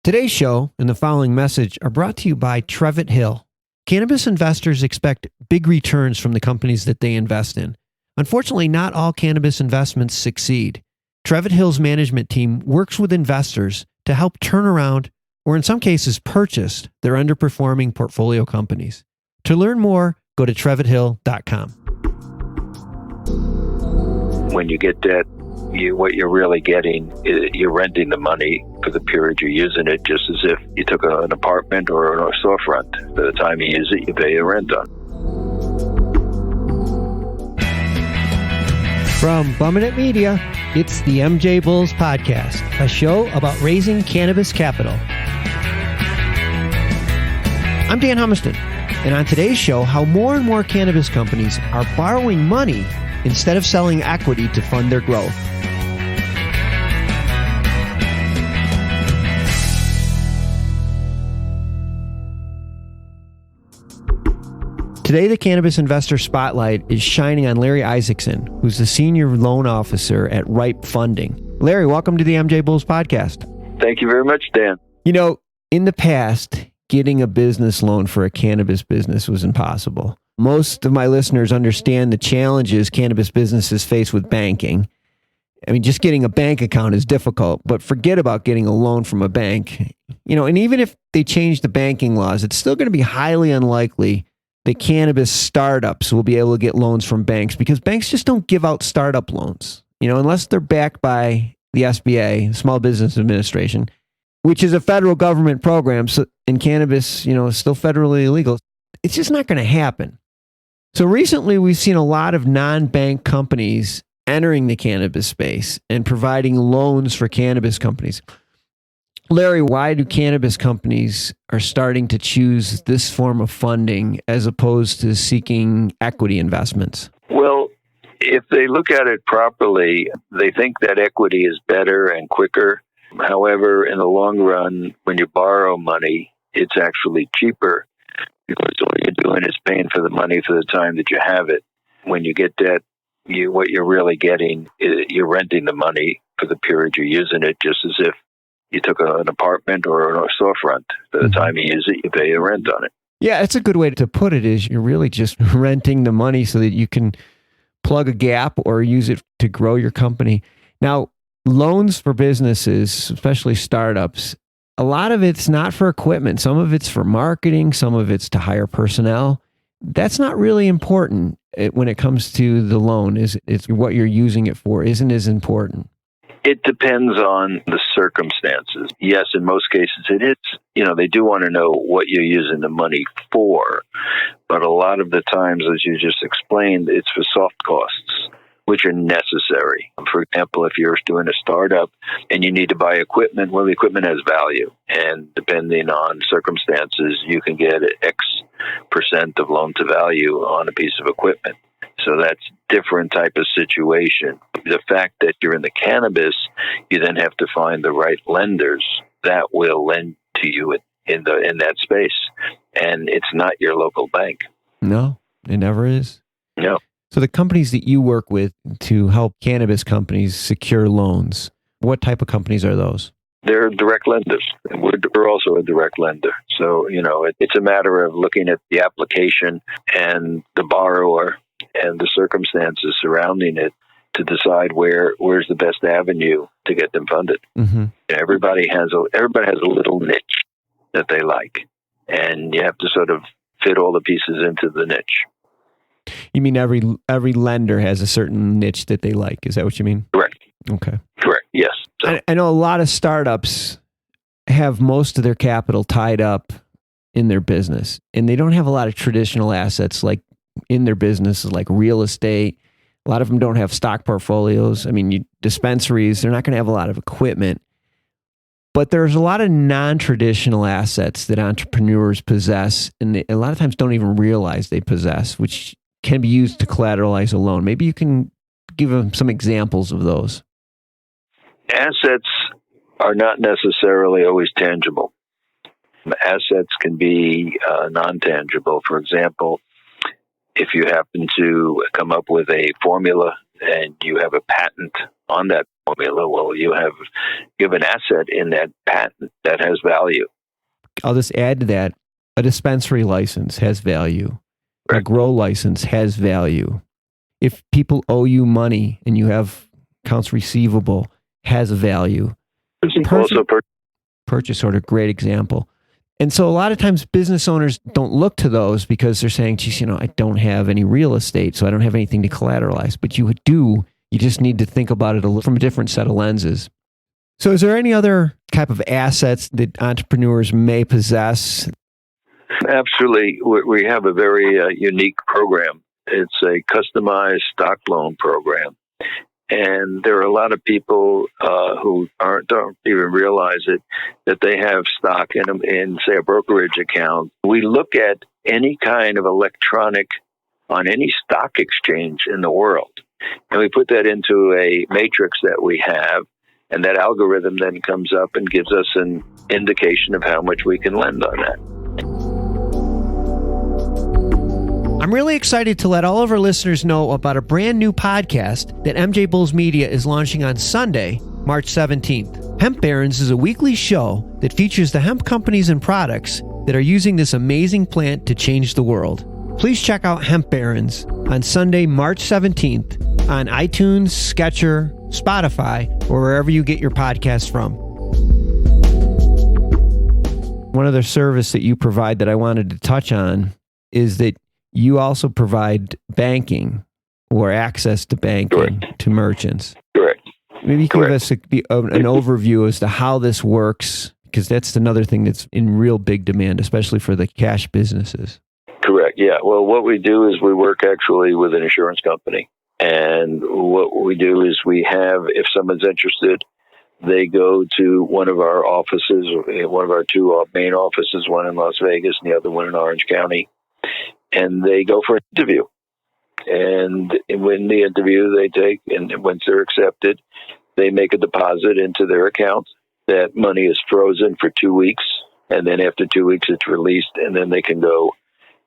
Today's show and the following message are brought to you by Trevitt Hill. Cannabis investors expect big returns from the companies that they invest in. Unfortunately, not all cannabis investments succeed. Trevitt Hill's management team works with investors to help turn around, or in some cases purchase, their underperforming portfolio companies. To learn more, go to trevithill.com. When you get debt, what you're really getting is you're renting the money for the period you're using it, just as if you took an apartment or a storefront. By the time you use it, you pay your rent on. From Bumminett Media, it's the MJBulls podcast, a show about raising cannabis capital. I'm Dan Humiston, and on today's show, how more and more cannabis companies are borrowing money instead of selling equity to fund their growth. Today, the Cannabis Investor Spotlight is shining on Larry Issacson, who's the Senior Loan Officer at Ripe Funding. Larry, welcome to the MJBulls podcast. Thank you very much, Dan. You know, in the past, getting a business loan for a cannabis business was impossible. Most of my listeners understand the challenges cannabis businesses face with banking. I mean, just getting a bank account is difficult, but forget about getting a loan from a bank. And even if they change the banking laws, it's still going to be highly unlikely that cannabis startups will be able to get loans from banks, because banks just don't give out startup loans, unless they're backed by the SBA, Small Business Administration, which is a federal government program. So, and cannabis, is still federally illegal. It's just not going to happen. So recently we've seen a lot of non-bank companies entering the cannabis space and providing loans for cannabis companies. Larry, why do cannabis companies are starting to choose this form of funding as opposed to seeking equity investments? Well, if they look at it properly, they think that equity is better and quicker. However, in the long run, when you borrow money, it's actually cheaper, because all you're doing is paying for the money for the time that you have it. When you get debt, what you're really getting is you're renting the money for the period you're using it, just as if you took an apartment or a storefront. By the time you use it, you pay your rent on it. Yeah, it's a good way to put it, is you're really just renting the money so that you can plug a gap or use it to grow your company. Now, loans for businesses, especially startups, a lot of it's not for equipment. Some of it's for marketing. Some of it's to hire personnel. That's not really important when it comes to the loan. It's what you're using it for isn't as important. It depends on the circumstances. Yes, in most cases it is. They do want to know what you're using the money for. But a lot of the times, as you just explained, it's for soft costs, which are necessary. For example, if you're doing a startup and you need to buy equipment, well, the equipment has value. And depending on circumstances, you can get X percent of loan to value on a piece of equipment. So that's different type of situation. The fact that you're in the cannabis, you then have to find the right lenders that will lend to you in that space. And it's not your local bank. No, it never is. No. So the companies that you work with to help cannabis companies secure loans, what type of companies are those? They're direct lenders. We're also a direct lender. So, it's a matter of looking at the application and the borrower and the circumstances surrounding it to decide where's the best avenue to get them funded. Mm-hmm. Everybody has a little niche that they like, and you have to sort of fit all the pieces into the niche. You mean every lender has a certain niche that they like? Is that what you mean? Correct. Okay. Correct. Yes. So, I know a lot of startups have most of their capital tied up in their business, and they don't have a lot of traditional assets like in their business, like real estate. A lot of them don't have stock portfolios. I mean, dispensaries, they're not going to have a lot of equipment. But there's a lot of non-traditional assets that entrepreneurs possess, and they, a lot of times don't even realize they possess, which can be used to collateralize a loan. Maybe you can give them some examples of those. Assets are not necessarily always tangible. Assets can be non-tangible. For example, if you happen to come up with a formula and you have a patent on that formula, well, you have an asset in that patent that has value. I'll just add to that. A dispensary license has value. Right. A grow license has value. If people owe you money and you have accounts receivable, has value. Purchase order, great example. And so a lot of times business owners don't look to those because they're saying, geez, I don't have any real estate, so I don't have anything to collateralize. But you do. You just need to think about it from a different set of lenses. So is there any other type of assets that entrepreneurs may possess? Absolutely. We have a very unique program. It's a customized stock loan program. And there are a lot of people who don't even realize it, that they have stock in, say, a brokerage account. We look at any kind of electronic on any stock exchange in the world, and we put that into a matrix that we have, and that algorithm then comes up and gives us an indication of how much we can lend on that. I'm really excited to let all of our listeners know about a brand new podcast that MJBulls Media is launching on Sunday, March 17th. Hemp Barons is a weekly show that features the hemp companies and products that are using this amazing plant to change the world. Please check out Hemp Barons on Sunday, March 17th on iTunes, Sketcher, Spotify, or wherever you get your podcasts from. One other service that you provide that I wanted to touch on is that you also provide banking or access to banking to merchants. Correct. Maybe you can give us an overview as to how this works, because that's another thing that's in real big demand, especially for the cash businesses. Correct. Yeah. Well, what we do is we work actually with an insurance company. And what we do is we have, if someone's interested, they go to one of our offices, one of our two main offices, one in Las Vegas and the other one in Orange County. And they go for an interview. And when the interview and once they're accepted, they make a deposit into their account. That money is frozen for 2 weeks. And then after 2 weeks, it's released. And then they can go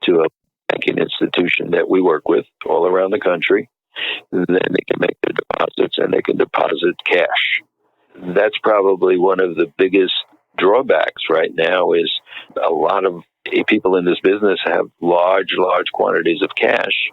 to a banking institution that we work with all around the country. And then they can make their deposits and they can deposit cash. That's probably one of the biggest drawbacks right now is a lot of people in this business have large quantities of cash.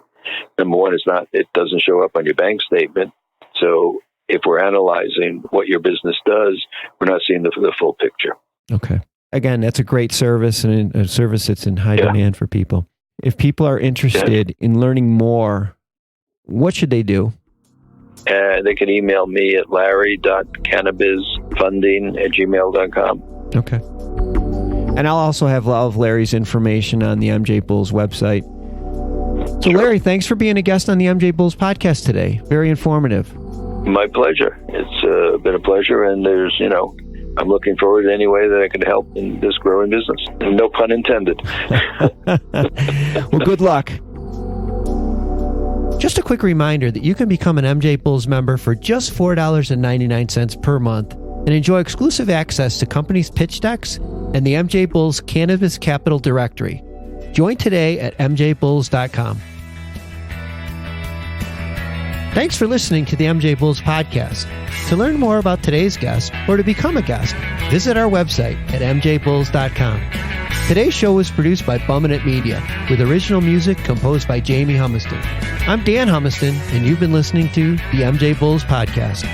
Number one, it doesn't show up on your bank statement. So if we're analyzing what your business does, we're not seeing the full picture. Okay. Again, that's a great service and a service that's in high demand for people. If people are interested in learning more, what should they do? They can email me at larry.cannabisfunding@gmail.com. Okay. And I'll also have all of Larry's information on the MJBulls website. So, Larry, thanks for being a guest on the MJBulls podcast today. Very informative. My pleasure. It's been a pleasure, and there's, I'm looking forward to any way that I can help in this growing business. No pun intended. Well, good luck. Just a quick reminder that you can become an MJBulls member for just $4.99 per month and enjoy exclusive access to companies' pitch decks and the MJBulls Cannabis Capital Directory. Join today at MJBulls.com. Thanks for listening to the MJBulls podcast. To learn more about today's guest or to become a guest, visit our website at MJBulls.com. Today's show was produced by Bumminett Media with original music composed by Jamie Humiston. I'm Dan Humiston, and you've been listening to the MJBulls podcast.